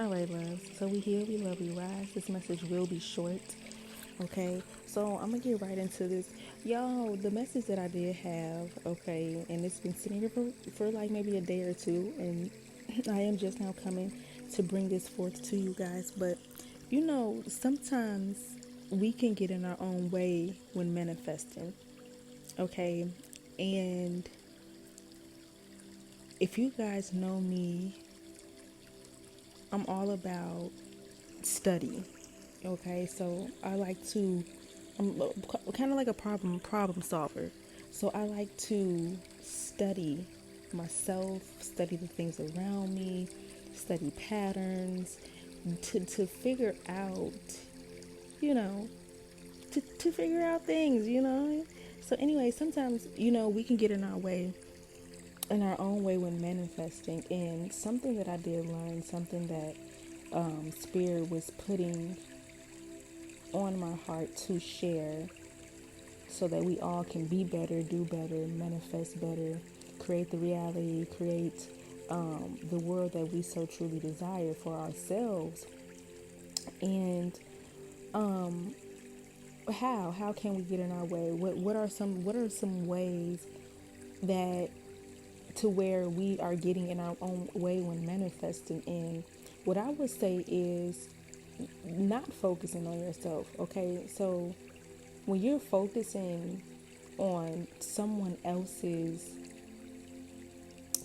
All right, loves. So we here, we love, we rise. This message will be short. Okay, so I'm gonna get right into this, y'all. The message that I did have, okay, and it's been sitting here for like maybe a day or two, and I am just now coming to bring this forth to you guys. But sometimes we can get in our own way when manifesting, okay, and if you guys know me, I'm all about study. Okay, so I like to, I'm kind of like a problem solver. So I like to study myself, study the things around me, study patterns, to figure out, you know, to figure out things. So anyway, sometimes we can get in our own way when manifesting. And something that I did learn, something that Spirit was putting on my heart to share so that we all can be better, do better, manifest better, create the reality, create the world that we so truly desire for ourselves. And how can we get in our way? What are some ways that to where we are getting in our own way when manifesting? And what I would say is not focusing on yourself. Okay, so when you're focusing on someone else's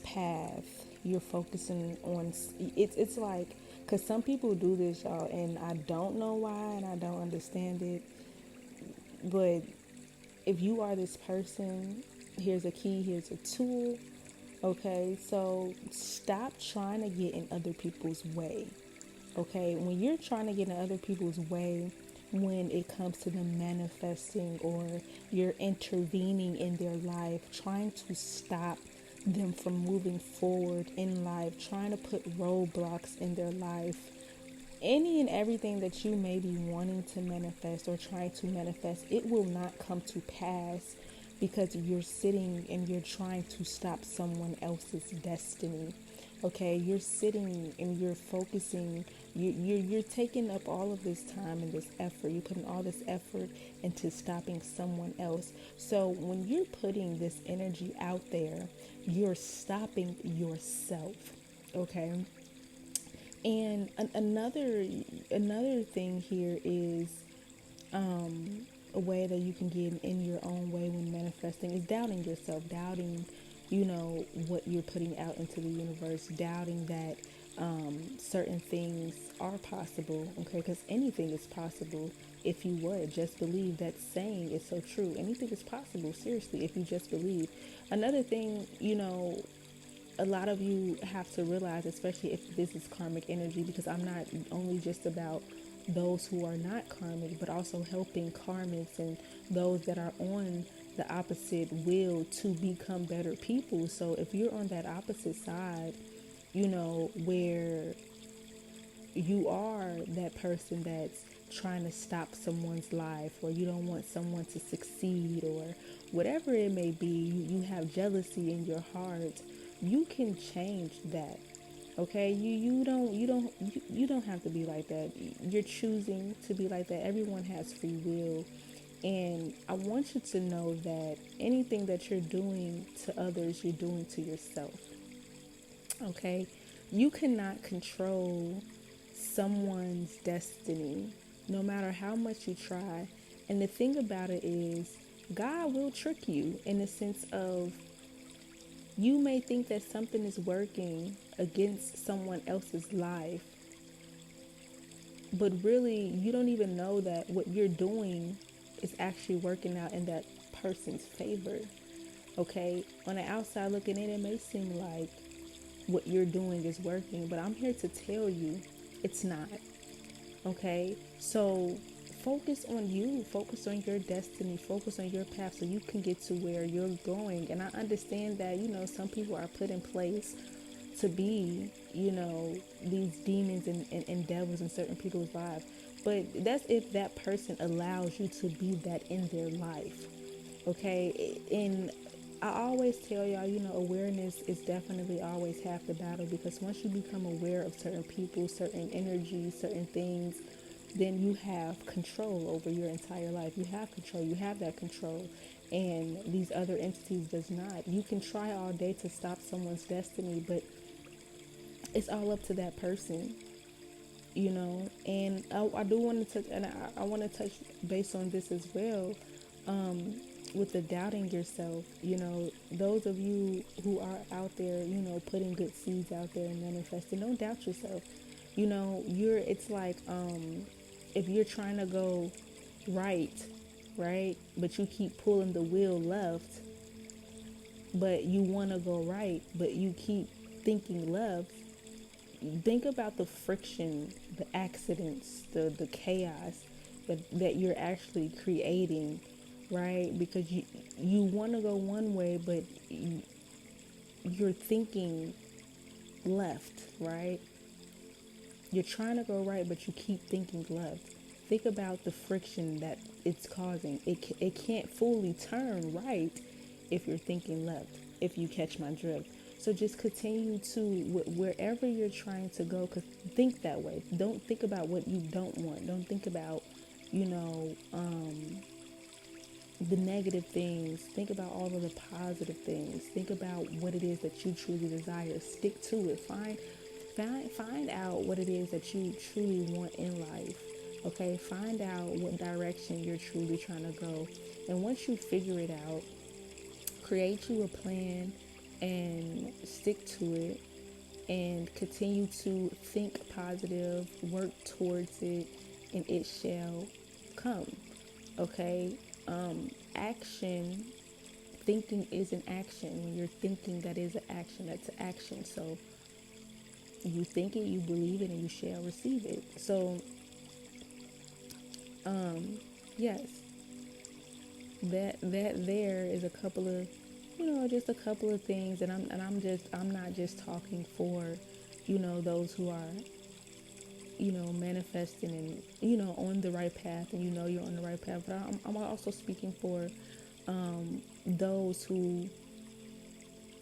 path, you're focusing on it's like, because some people do this, y'all, and I don't know why and I don't understand it. But if you are this person, here's a key, here's a tool. Okay, so stop trying to get in other people's way. Okay, when you're trying to get in other people's way, when it comes to them manifesting, or you're intervening in their life, trying to stop them from moving forward in life, trying to put roadblocks in their life, any and everything that you may be wanting to manifest or trying to manifest, it will not come to pass because you're sitting and you're trying to stop someone else's destiny. Okay, you're sitting and you're focusing, you're taking up all of this time and this effort, you're putting all this effort into stopping someone else. So when you're putting this energy out there, you're stopping yourself. Okay, and another thing here is a way that you can get in your own way when manifesting is doubting yourself, doubting, what you're putting out into the universe, doubting that certain things are possible. Okay, because anything is possible if you would just believe. That saying is so true. Anything is possible, seriously, if you just believe. Another thing, a lot of you have to realize, especially if this is karmic energy, because I'm not only just about those who are not karmic, but also helping karmics and those that are on the opposite will to become better people. So if you're on that opposite side, where you are that person that's trying to stop someone's life, or you don't want someone to succeed, or whatever it may be, you have jealousy in your heart, you can change that. Okay, you don't have to be like that. You're choosing to be like that. Everyone has free will. And I want you to know that anything that you're doing to others, you're doing to yourself. Okay, you cannot control someone's destiny, no matter how much you try. And the thing about it is, God will trick you in the sense of, you may think that something is working against someone else's life, but really you don't even know that what you're doing is actually working out in that person's favor. Okay, on the outside looking in, it may seem like what you're doing is working, but I'm here to tell you it's not. Okay, so focus on you, focus on your destiny, focus on your path so you can get to where you're going. And I understand that, some people are put in place to be, these demons and devils in certain people's lives. But that's if that person allows you to be that in their life. Okay, and I always tell y'all, awareness is definitely always half the battle, because once you become aware of certain people, certain energies, certain things, then you have control over your entire life. You have control. You have that control. And these other entities does not. You can try all day to stop someone's destiny, but it's all up to that person. And I do want to touch, and I want to touch based on this as well, with the doubting yourself. Those of you who are out there, putting good seeds out there and manifesting, don't doubt yourself. It's like, if you're trying to go right, right, but you keep pulling the wheel left, but you want to go right, but you keep thinking left. Think about the friction, the accidents, the chaos that you're actually creating, right? Because you want to go one way, but you're thinking left, right? You're trying to go right, but you keep thinking left. Think about the friction that it's causing. It can't fully turn right if you're thinking left, if you catch my drift. So just continue to, wherever you're trying to go, think that way. Don't think about what you don't want. Don't think about, you know, the negative things. Think about all of the positive things. Think about what it is that you truly desire. Stick to it. Find out what it is that you truly want in life. Okay, find out what direction you're truly trying to go. And once you figure it out, create you a plan and stick to it, and continue to think positive, work towards it, and it shall come. Okay? Action, thinking is an action. When you're thinking, that is an action. That's an action. So you think it, you believe it, and you shall receive it. So, yes, that there is a couple of, just a couple of things, and I'm not just talking for, those who are, manifesting and, on the right path, and you're on the right path. But I'm also speaking for those who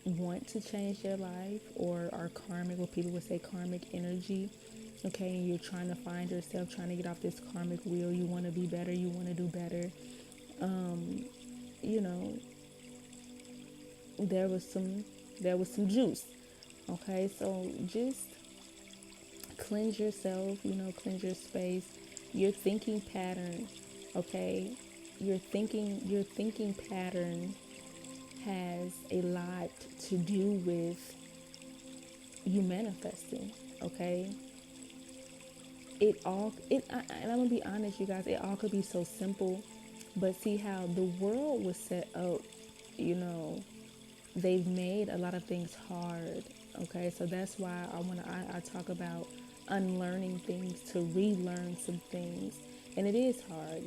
want to change their life, or are karmic, what people would say karmic energy. Okay, and you're trying to find yourself, trying to get off this karmic wheel. You want to be better, you want to do better. You know, there was some juice. Okay, so just cleanse yourself, cleanse your space, your thinking pattern. Okay, your thinking pattern has a lot to do with you manifesting. Okay, and I'm gonna be honest, you guys, it all could be so simple, but see how the world was set up, you know they've made a lot of things hard. Okay, so that's why I talk about unlearning things to relearn some things. And it is hard,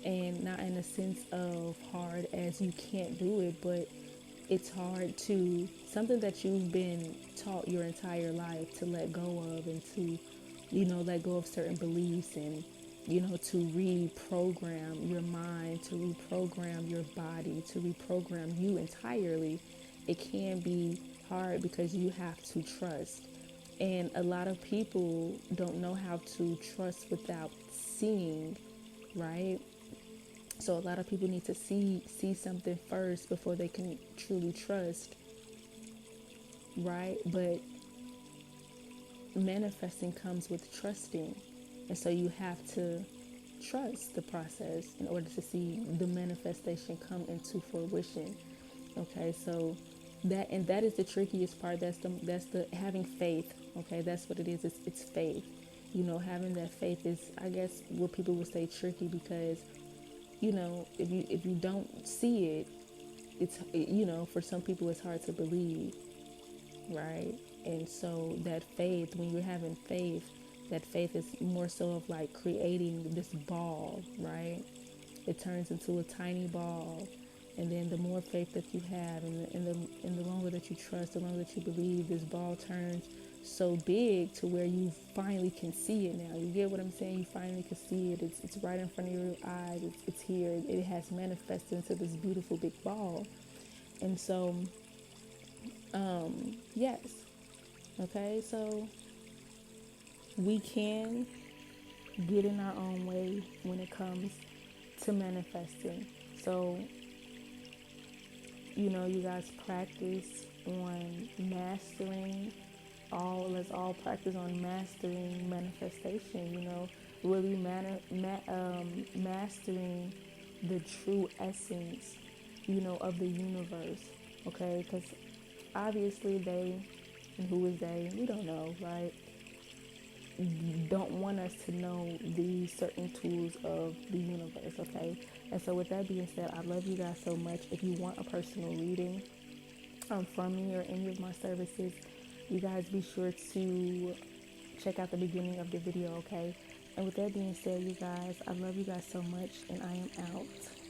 and not in a sense of hard as you can't do it, but it's hard to something that you've been taught your entire life to let go of, and to let go of certain beliefs, and to reprogram your mind, to reprogram your body, to reprogram you entirely. It can be hard because you have to trust. And a lot of people don't know how to trust without seeing, right? So a lot of people need to see something first before they can truly trust, right? But manifesting comes with trusting. And so you have to trust the process in order to see the manifestation come into fruition. Okay, so that is the trickiest part. That's the having faith. Okay, that's what it is. It's faith. Having that faith is, I guess, what people would say tricky, because if you don't see it, for some people it's hard to believe, right? And so that faith, when you're having faith, that faith is more so of like creating this ball, right? It turns into a tiny ball, and then the more faith that you have, and the longer that you trust, the longer that you believe, this ball turns so big to where you finally can see it now. You get what I'm saying? You finally can see it. It's right in front of your eyes. It's here. It has manifested into this beautiful big ball. And so, yes, okay, so we can get in our own way when it comes to manifesting. So, you guys practice on mastering let's all practice on mastering manifestation, really mastering the true essence, of the universe, okay? Because obviously they, and who is they, we don't know, right? Don't want us to know the certain tools of the universe, okay? And so, with that being said, I love you guys so much. If you want a personal reading from me or any of my services, you guys be sure to check out the beginning of the video, okay? And with that being said, you guys, I love you guys so much, and I am out.